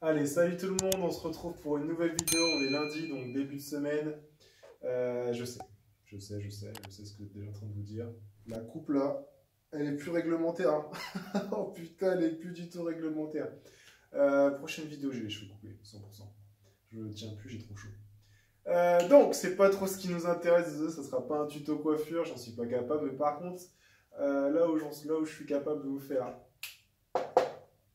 Allez, salut tout le monde, on se retrouve pour une nouvelle vidéo. On est lundi, donc début de semaine. Je sais ce que t'es en train de vous dire. La coupe là, elle est plus réglementaire. Hein. Oh putain, elle est plus du tout réglementaire. Prochaine vidéo, j'ai les cheveux coupés, 100%. Je ne tiens plus, j'ai trop chaud. Donc, c'est pas trop ce qui nous intéresse, ça sera pas un tuto coiffure, j'en suis pas capable. Mais par contre, là où je suis capable de vous faire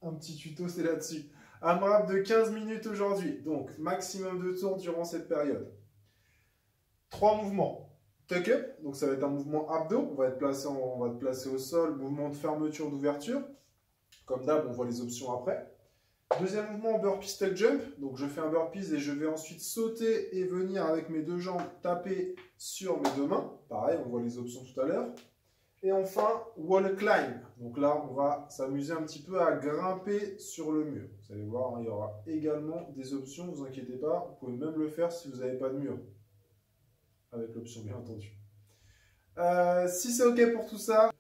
un petit tuto, c'est là-dessus. AMRAP de 15 minutes aujourd'hui, donc maximum de tours durant cette période. 3 mouvements. Tuck up, donc ça va être un mouvement abdos, on va te placer au sol, mouvement de fermeture, d'ouverture. Comme d'hab, on voit les options après. Deuxième mouvement, burpees tuck jump, donc je fais un burpees et je vais ensuite sauter et venir avec mes deux jambes taper sur mes deux mains. Pareil, on voit les options tout à l'heure. Et enfin, wall climb. Donc là, on va s'amuser un petit peu à grimper sur le mur. Vous allez voir, il y aura également des options, ne vous inquiétez pas. Vous pouvez même le faire si vous n'avez pas de mur. Avec l'option, bien entendu. Si c'est OK pour tout ça,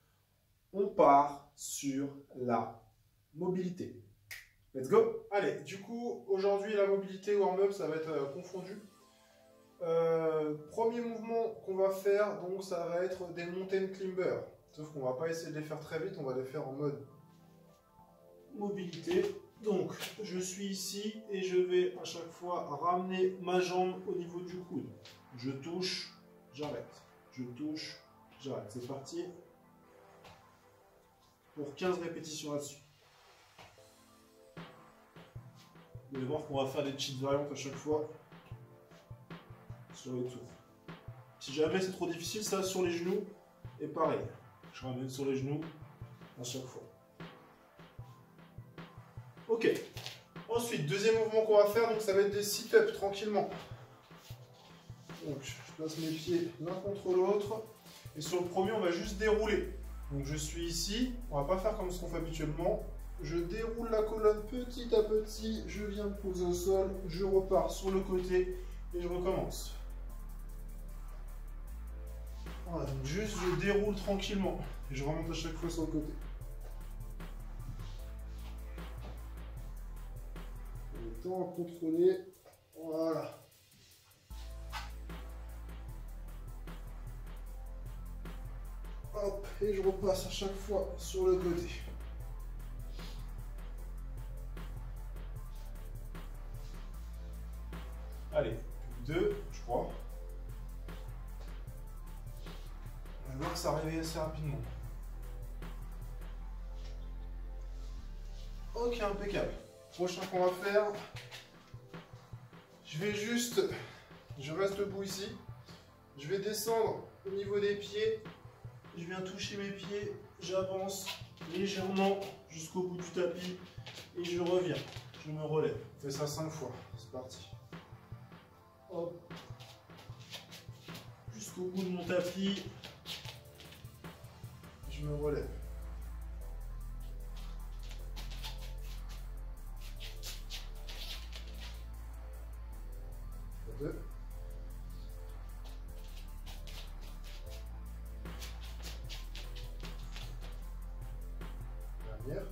on part sur la mobilité. Let's go! Allez, du coup, aujourd'hui, la mobilité warm-up, ça va être confondu. Premier mouvement qu'on va faire, donc ça va être des mountain climbers. Sauf qu'on va pas essayer de les faire très vite, on va les faire en mode mobilité. Donc je suis ici et je vais à chaque fois ramener ma jambe au niveau du coude. Je touche, j'arrête. Je touche, j'arrête. C'est parti pour 15 répétitions là-dessus. Vous allez voir qu'on va faire des petites variantes à chaque fois sur les tours. Si jamais c'est trop difficile, ça sur les genoux et pareil. Je ramène sur les genoux à chaque fois. Ok. Ensuite, deuxième mouvement qu'on va faire, donc ça va être des sit-ups tranquillement. Donc je place mes pieds l'un contre l'autre. Et sur le premier, on va juste dérouler. Donc je suis ici, on va pas faire comme ce qu'on fait habituellement. Je déroule la colonne petit à petit, je viens me poser au sol, je repars sur le côté et je recommence. Voilà, donc juste je déroule tranquillement et je remonte à chaque fois sur le côté. Le temps à contrôler, voilà. Hop, et je repasse à chaque fois sur le côté. Allez, 2, je crois. On va voir que ça arrive assez rapidement. Ok, impeccable. Prochain qu'on va faire, je reste debout ici. Je vais descendre au niveau des pieds. Je viens toucher mes pieds. J'avance légèrement jusqu'au bout du tapis et je reviens. Je me relève. Je fais ça 5 fois. C'est parti. Hop. Jusqu'au bout de mon tapis. Je me relève. Deux. Dernière.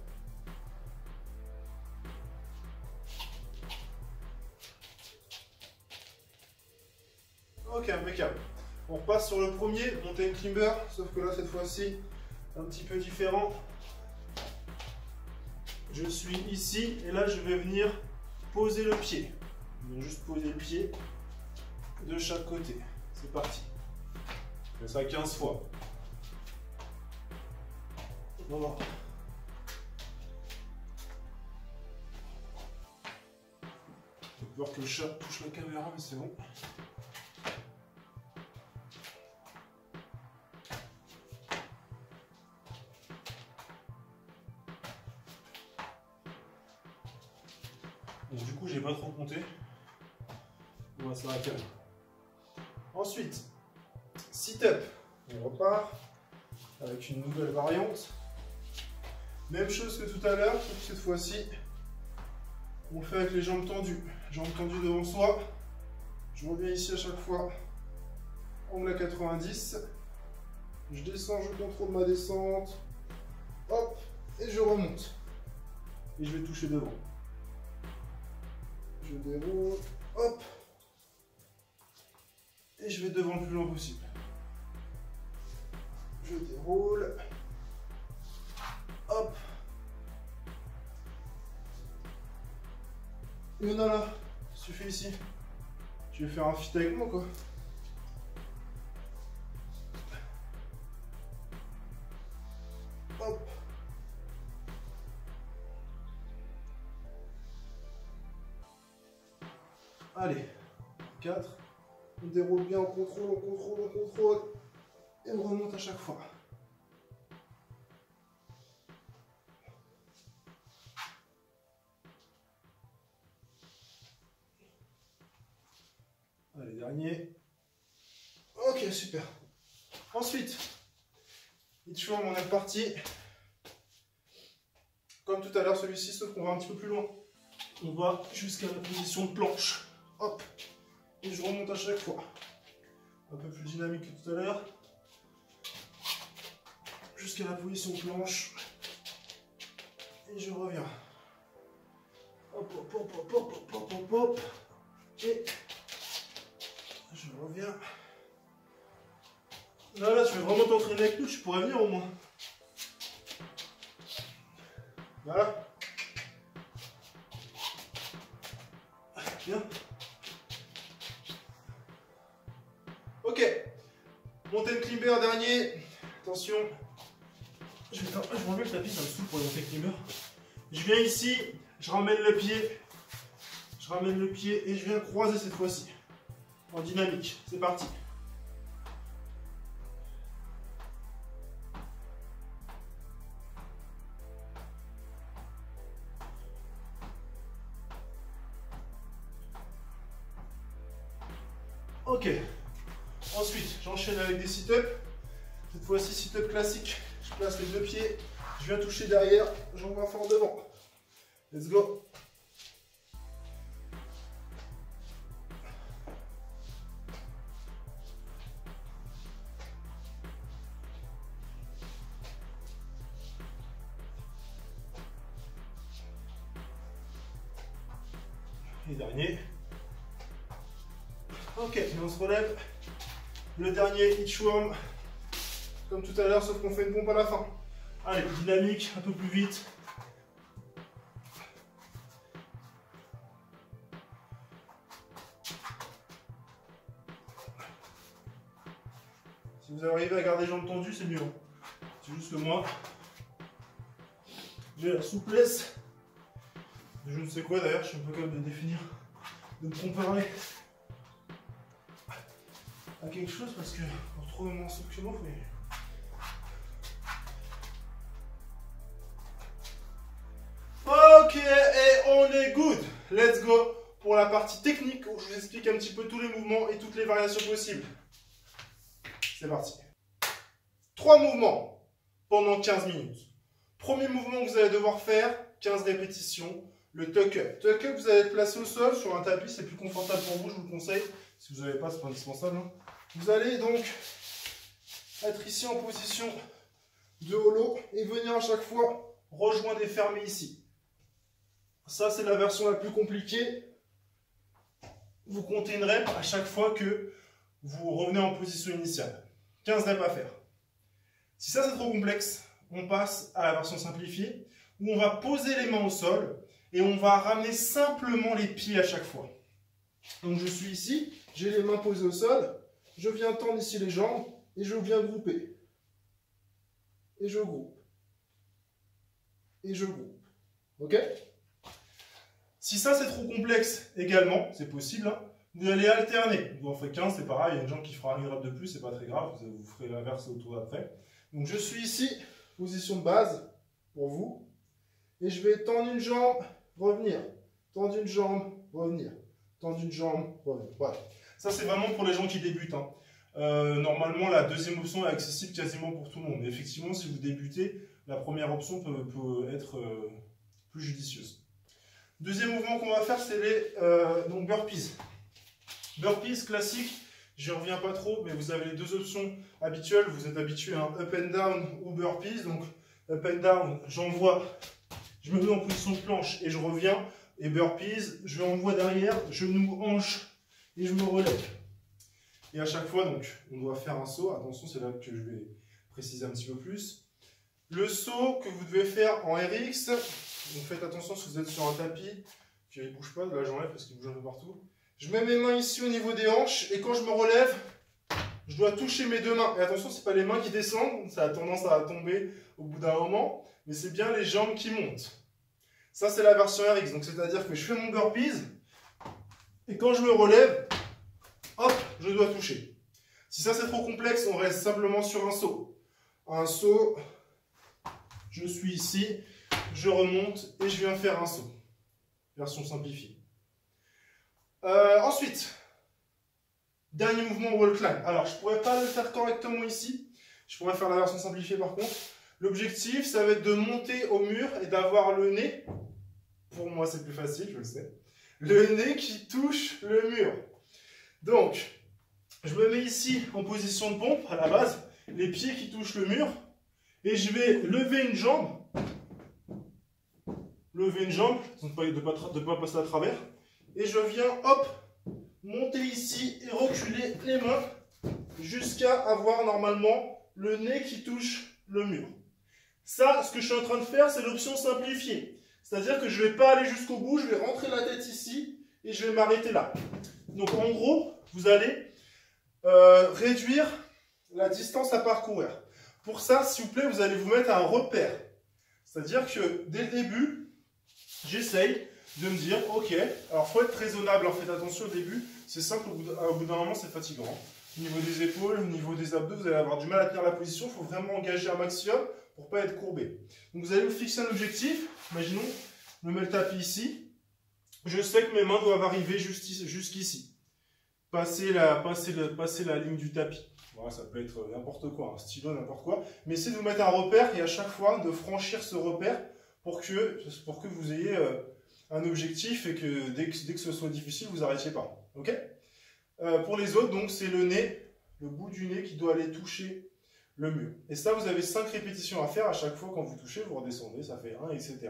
Ok, impeccable. On repasse sur le premier, mountain climber, sauf que là cette fois-ci, un petit peu différent. Je suis ici et là je vais venir poser le pied. Donc juste poser le pied de chaque côté. C'est parti. Je fais ça 15 fois. Voilà. J'ai peur que le chat touche la caméra, mais c'est bon. Donc, du coup, j'ai pas trop compté. On va s'arrêter là. Ensuite, sit-up. On repart avec une nouvelle variante. Même chose que tout à l'heure, sauf que cette fois-ci, on le fait avec les jambes tendues. Jambes tendues devant soi. Je reviens ici à chaque fois. Angle à 90. Je descends, je contrôle ma descente. Hop, et je remonte. Et je vais toucher devant. Je déroule, hop. Et je vais devant le plus loin possible. Je déroule, hop. Il y en a là, qu'est-ce que tu fais ici? Tu veux faire un fit avec moi quoi? Hop. Allez, 4. On déroule bien, on contrôle, on contrôle, on contrôle. Et on remonte à chaque fois. Allez, dernier. Ok, super. Ensuite, hitchworm, on est reparti. Comme tout à l'heure, celui-ci, sauf qu'on va un petit peu plus loin. On va jusqu'à la position de planche. Hop. Et je remonte à chaque fois. Un peu plus dynamique que tout à l'heure. Jusqu'à la position de planche. Et je reviens. Hop, hop, hop, hop, hop, hop, hop, hop. Et je reviens. Là, tu veux vraiment t'entraîner avec nous, tu pourrais venir au moins. Voilà. Bien. Ok. Mountain climber dernier. Attention. Je vais enlever le tapis, ça me saoule pour les mountain climber. Je viens ici, je ramène le pied. Je ramène le pied et je viens croiser cette fois-ci. En dynamique. C'est parti. Ok. Ensuite, j'enchaîne avec des sit-ups. Cette fois-ci, sit-up classique. Je place les deux pieds. Je viens toucher derrière. J'envoie fort devant. Let's go. Et dernier. Ok, et on se relève. Le dernier hitchworm. Comme tout à l'heure, sauf qu'on fait une pompe à la fin. Allez, dynamique, un peu plus vite. Si vous arrivez à garder les jambes tendues, c'est mieux. C'est juste que moi, j'ai la souplesse de je ne sais quoi d'ailleurs, je suis un peu capable de définir, de me comparer à quelque chose parce que pour trouver moins souple que moi, il faut... Ok, et on est good. Let's go pour la partie technique où je vous explique un petit peu tous les mouvements et toutes les variations possibles. C'est parti. 3 mouvements pendant 15 minutes. Premier mouvement que vous allez devoir faire, 15 répétitions, le tuck-up. Tuck-up, vous allez être placé au sol sur un tapis, c'est plus confortable pour vous, je vous le conseille. Si vous n'avez pas, c'est pas indispensable. Hein. Vous allez donc être ici en position de holo et venir à chaque fois rejoindre et fermer ici. Ça, c'est la version la plus compliquée. Vous comptez une rep à chaque fois que vous revenez en position initiale. 15 reps à faire. Si ça, c'est trop complexe, on passe à la version simplifiée où on va poser les mains au sol et on va ramener simplement les pieds à chaque fois. Donc, je suis ici, j'ai les mains posées au sol, je viens tendre ici les jambes et je viens grouper. Et je groupe. Et je groupe. Ok ? Si ça c'est trop complexe également, c'est possible, hein, vous allez alterner. Vous en ferez 15, c'est pareil, il y a une jambe qui fera une rep de plus, c'est pas très grave, vous ferez l'inverse au tour d'après. Donc je suis ici, position de base pour vous, et je vais tendre une jambe, revenir, tendre une jambe, revenir, tendre une jambe, revenir. Voilà. Ça c'est vraiment pour les gens qui débutent. Hein. Normalement la deuxième option est accessible quasiment pour tout le monde. Mais effectivement, si vous débutez, la première option peut être plus judicieuse. Deuxième mouvement qu'on va faire, c'est les donc burpees. Burpees classique, je n'y reviens pas trop, mais vous avez les deux options habituelles. Vous êtes habitué à un up and down ou burpees. Donc up and down, j'envoie, je me mets en position de planche et je reviens. et burpees, je envoie derrière, genou, hanche, et je me relève. Et à chaque fois, donc, on doit faire un saut. Attention, c'est là que je vais préciser un petit peu plus. Le saut que vous devez faire en RX, donc faites attention si vous êtes sur un tapis, qu'il ne bouge pas, là j'enlève parce qu'il bouge un peu partout. Je mets mes mains ici au niveau des hanches, et quand je me relève, je dois toucher mes deux mains. Et attention, ce n'est pas les mains qui descendent, ça a tendance à tomber au bout d'un moment, mais c'est bien les jambes qui montent. Ça, c'est la version RX, donc c'est-à-dire que je fais mon burpees, et quand je me relève, hop, je dois toucher. Si ça c'est trop complexe, on reste simplement sur un saut. Un saut, je suis ici, je remonte et je viens faire un saut. Version simplifiée. Ensuite, dernier mouvement wall climb. Alors, je ne pourrais pas le faire correctement ici. Je pourrais faire la version simplifiée par contre. L'objectif, ça va être de monter au mur et d'avoir le nez. Pour moi, c'est plus facile, je le sais. Le nez qui touche le mur. Donc, je me mets ici en position de pompe à la base, les pieds qui touchent le mur, et je vais lever une jambe, de ne pas passer à travers, et je viens, hop, monter ici et reculer les mains jusqu'à avoir normalement le nez qui touche le mur. Ça, ce que je suis en train de faire, c'est l'option simplifiée. C'est-à-dire que je ne vais pas aller jusqu'au bout, je vais rentrer la tête ici et je vais m'arrêter là. Donc en gros, vous allez réduire la distance à parcourir. Pour ça, s'il vous plaît, vous allez vous mettre à un repère. C'est-à-dire que dès le début, j'essaye de me dire, ok, alors il faut être raisonnable, faites attention au début, c'est simple, au bout d'un moment c'est fatigant. Au niveau des épaules, au niveau des abdos, vous allez avoir du mal à tenir la position, il faut vraiment engager un maximum pour ne pas être courbé. Donc vous allez vous fixer un objectif, imaginons, je me mets le tapis ici, je sais que mes mains doivent arriver jusqu'ici, passer la ligne du tapis. Voilà, ça peut être n'importe quoi, un stylo, n'importe quoi, mais essayez de vous mettre un repère et à chaque fois de franchir ce repère pour que vous ayez un objectif et que dès que ce soit difficile, vous n'arrêtiez pas. Ok. Pour les autres, donc c'est le nez, le bout du nez qui doit aller toucher le mur. Et ça, vous avez 5 répétitions à faire à chaque fois quand vous touchez, vous redescendez, ça fait 1, etc.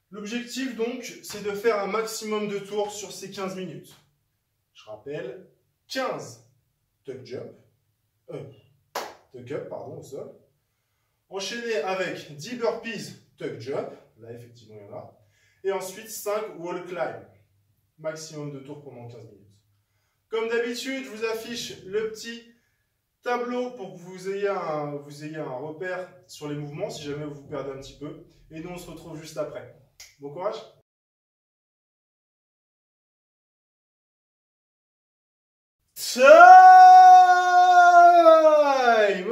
L'objectif donc, c'est de faire un maximum de tours sur ces 15 minutes. Je rappelle, 15 tuck jump, tuck up, pardon, au sol. Enchaîné avec 10 burpees tuck jump, là effectivement il y en a. Et ensuite 5 wall climb, maximum de tours pendant 15 minutes. Comme d'habitude, je vous affiche le petit tableau pour que vous ayez un repère sur les mouvements si jamais vous vous perdez un petit peu. Et nous on se retrouve juste après. Bon courage! Time!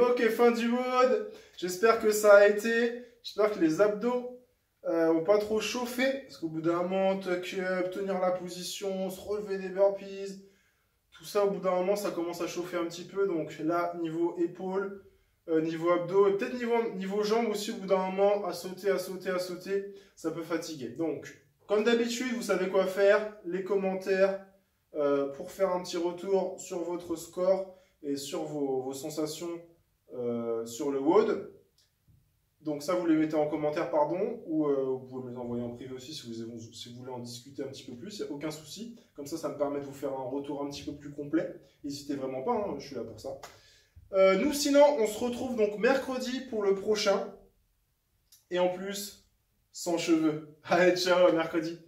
Ok, fin du mode. J'espère que ça a été. J'espère que les abdos n'ont pas trop chauffé. Parce qu'au bout d'un moment, tuck up, tenir la position, se relever des burpees. Tout ça, au bout d'un moment, ça commence à chauffer un petit peu. Donc là, niveau épaules, niveau abdos et peut-être niveau jambes aussi, au bout d'un moment, à sauter, ça peut fatiguer. Donc, comme d'habitude, vous savez quoi faire. Les commentaires pour faire un petit retour sur votre score et sur vos sensations sur le WOD. Donc ça, vous les mettez en commentaire, pardon, ou vous pouvez me les envoyer en privé aussi si vous voulez en discuter un petit peu plus, il n'y a aucun souci. Comme ça me permet de vous faire un retour un petit peu plus complet. N'hésitez vraiment pas, hein, je suis là pour ça. Nous, sinon, on se retrouve donc mercredi pour le prochain. Et en plus, sans cheveux. Allez, ciao, à mercredi.